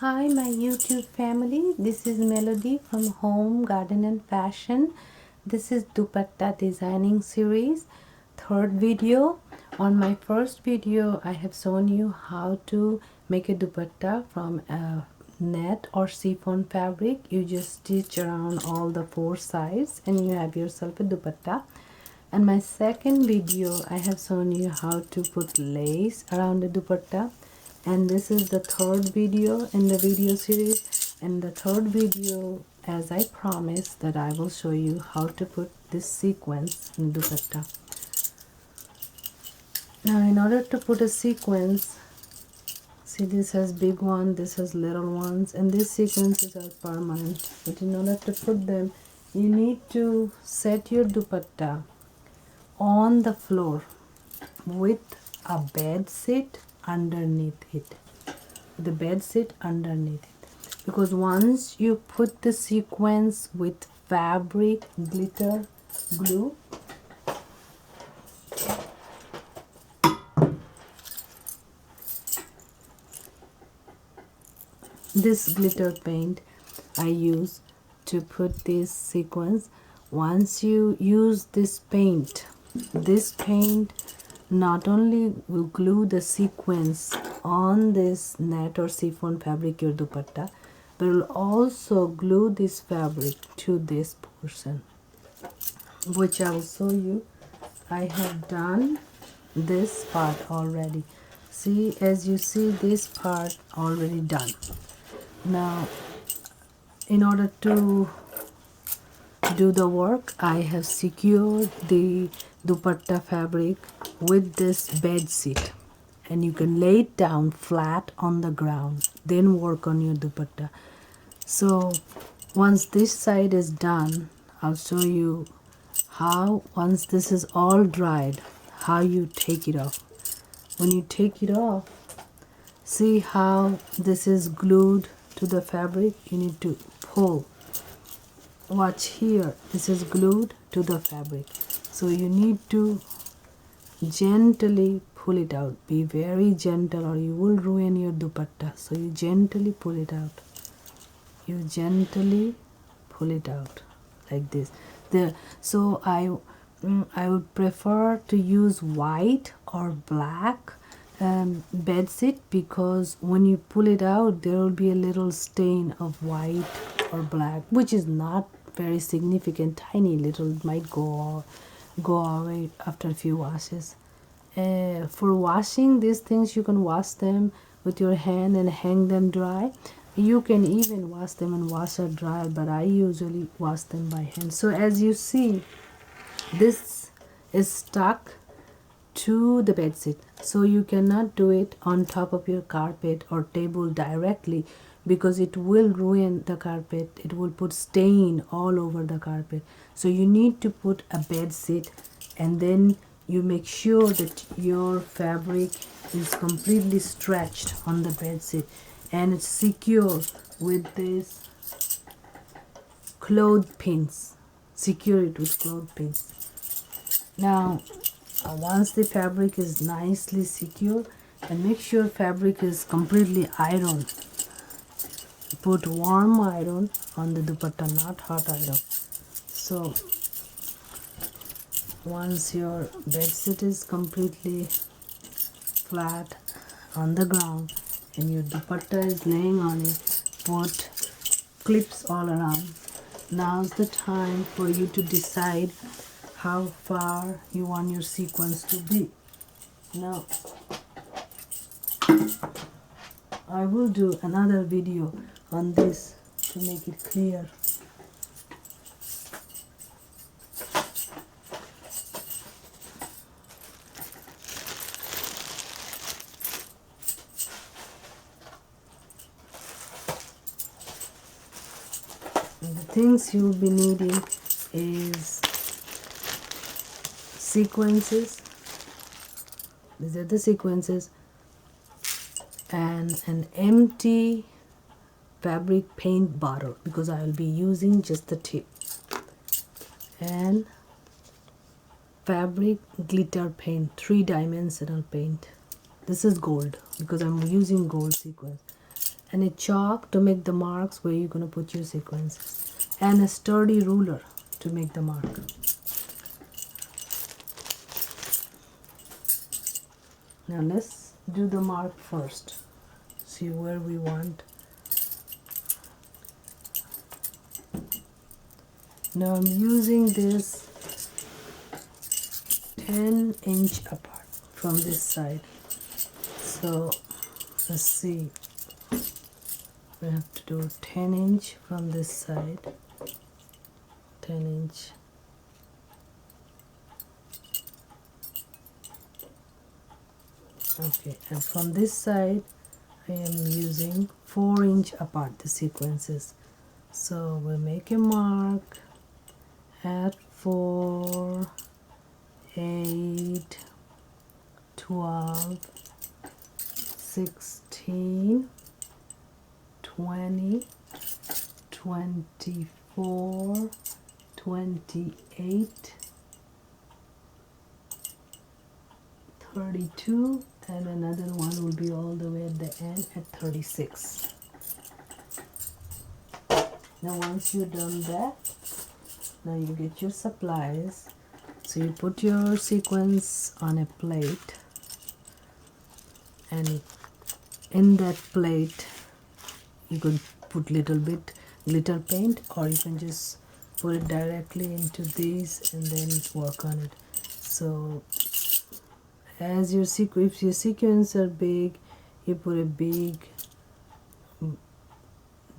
Hi my YouTube family, this is Melody from Home, Garden and Fashion. This is Dupatta designing series, third video. On my first video I have shown you how to make a dupatta from a net or chiffon fabric. You just stitch around all the four sides and you have yourself a dupatta. And my second video I have shown you how to put lace around the dupatta, and this is the third video in the video series. And the third video, as I promised, that I will show you how to put this sequence in dupatta. Now in order to put a sequence, see, this has big one, this has little ones, and these sequences are permanent, but in order to put them you need to set your dupatta on the floor with a bed sheet underneath it, the bed sheet underneath it, because once you put the sequence with fabric glitter glue, this glitter paint I use to put this sequence. Once you use this paint not only will glue the sequence on this net or chiffon fabric, your dupatta, but will also glue this fabric to this portion, which I will show you. I have done this part already. See, as you see, this part already done. Now in order to do the work, I have secured the dupatta fabric with this bed sheet, and you can lay it down flat on the ground, then work on your dupatta. So once this side is done, I'll show you how, once this is all dried, how you take it off. When you take it off, see how this is glued to the fabric. You need to pull. Watch here, this is glued to the fabric, so you need to gently pull it out. Be very gentle or you will ruin your dupatta. So you gently pull it out. You gently pull it out like this. So I would prefer to use white or black bed sheet, because when you pull it out there will be a little stain of white or black, which is not very significant, tiny little. It might go away after a few washes. For washing these things, you can wash them with your hand and hang them dry. You can even wash them in washer dryer, but I usually wash them by hand. So as you see, this is stuck to the bed sheet, so you cannot do it on top of your carpet or table directly, because it will ruin the carpet. It will put stain all over the carpet. So you need to put a bed sheet, and then you make sure that your fabric is completely stretched on the bed sheet and it's secure with this cloth pins. Secure it with cloth pins. Now once the fabric is nicely secure, and make sure fabric is completely ironed. Put warm iron on the dupatta, not hot iron. So once your bed sheet is completely flat on the ground and your dupatta is laying on it, put clips all around. Now's the time for you to decide how far you want your sequence to be. Now I will do another video on this to make it clear. The things you will be needing is sequences. These are the sequences, and an empty fabric paint bottle, because I will be using just the tip, and fabric glitter paint, 3-dimensional paint. This is gold because I'm using gold sequence, and a chalk to make the marks where you're going to put your sequences, and a sturdy ruler to make the mark. Now let's do the mark first. See where we want. Now I'm using this 10-inch apart from this side. So let's see. We have to do 10-inch from this side. 10-inch. Okay, and from this side I am using 4-inch apart the sequences. So we'll make a mark at 4, 8, 12, 16, 20, 24, 28, 32, and another one will be all the way at the end at 36. Now once you've done that, now you get your supplies. So you put your sequins on a plate, and in that plate you could put little bit glitter paint, or you can just put it directly into these and then work on it. So as your if your sequins are big, you put a big,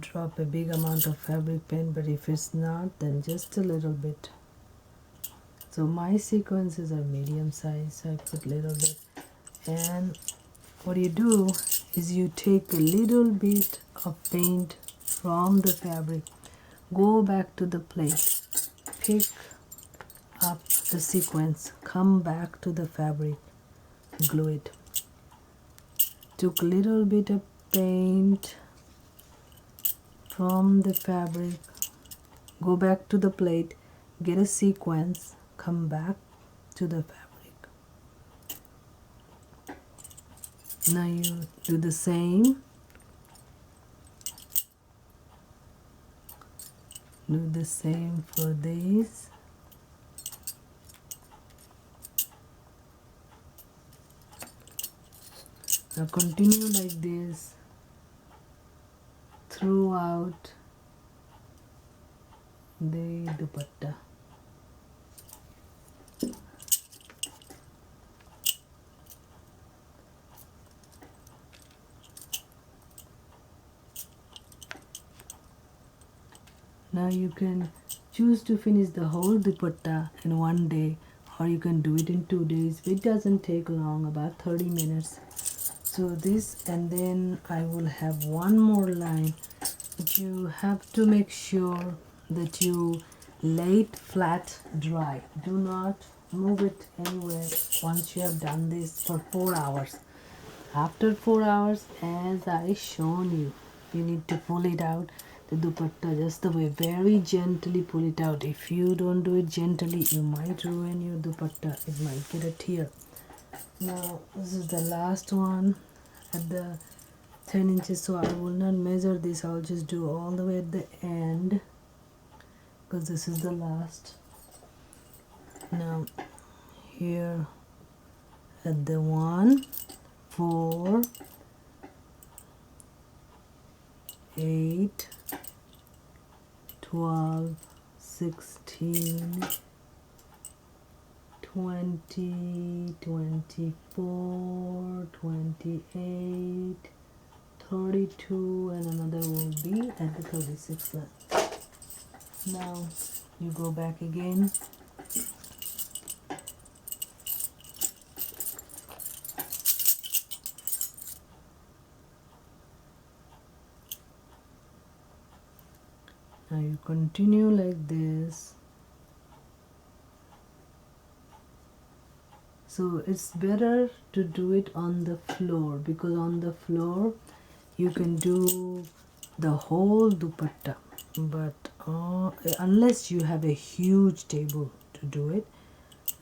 drop a big amount of fabric paint, but if it's not, then just a little bit. So my sequences are medium size, so I put little bit. And what you do is you take a little bit of paint from the fabric, go back to the plate, pick up the sequence, come back to the fabric, glue it. Took a little bit of paint from the fabric, go back to the plate, get a sequence, come back to the fabric. Now you do the same. Do the same for these. Now continue like this throughout the dupatta. Now you can choose to finish the whole dupatta in one day, or you can do it in 2 days. It doesn't take long, about 30 minutes. So this, and then I will have one more line, but you have to make sure that you lay it flat dry. Do not move it anywhere once you have done this for 4 hours. After 4 hours, as I shown you, you need to pull it out, the dupatta, just the way, very gently pull it out. If you don't do it gently, you might ruin your dupatta. It might get a tear. Now this is the last one at the 10 inches, so I will not measure this. I'll just do all the way at the end, because this is the last. Now here at the 1, 4, 8, 12, 16, 20, 24, 28, 32, and another will be at the 36th line. Now you go back again. Now you continue like this. So it's better to do it on the floor, because on the floor you can do the whole dupatta, but unless you have a huge table to do it,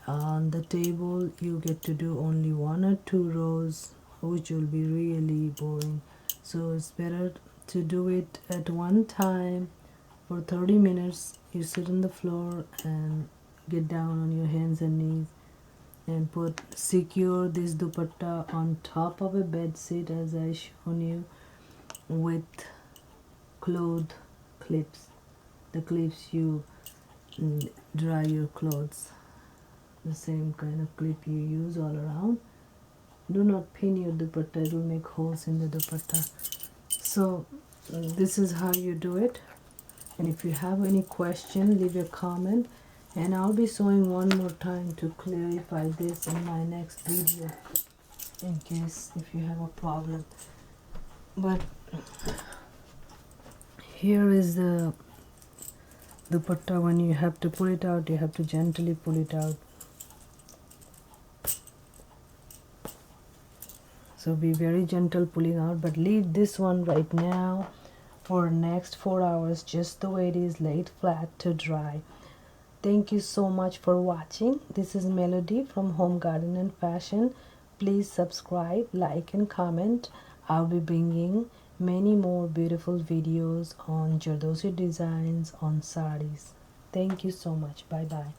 on the table you get to do only 1 or 2 rows, which will be really boring. So it's better to do it at one time for 30 minutes. You sit on the floor and get down on your hands and knees and secure this dupatta on top of a bed sheet as I shown you with cloth clips, the clips you dry your clothes, the same kind of clip you use all around. Do not pin your dupatta, it will make holes in the dupatta. So this is how you do it, and if you have any question, leave a comment, and I'll be showing one more time to clarify this in my next video in case if you have a problem. But here is the dupatta. When you have to pull it out, you have to gently pull it out. So be very gentle pulling out, but leave this one right now for next 4 hours just the way it is, laid flat to dry. Thank you so much for watching. This is Melody from Home Garden and Fashion. Please subscribe, like and comment. I'll be bringing many more beautiful videos on Jardosi designs on sarees. Thank you so much. Bye bye.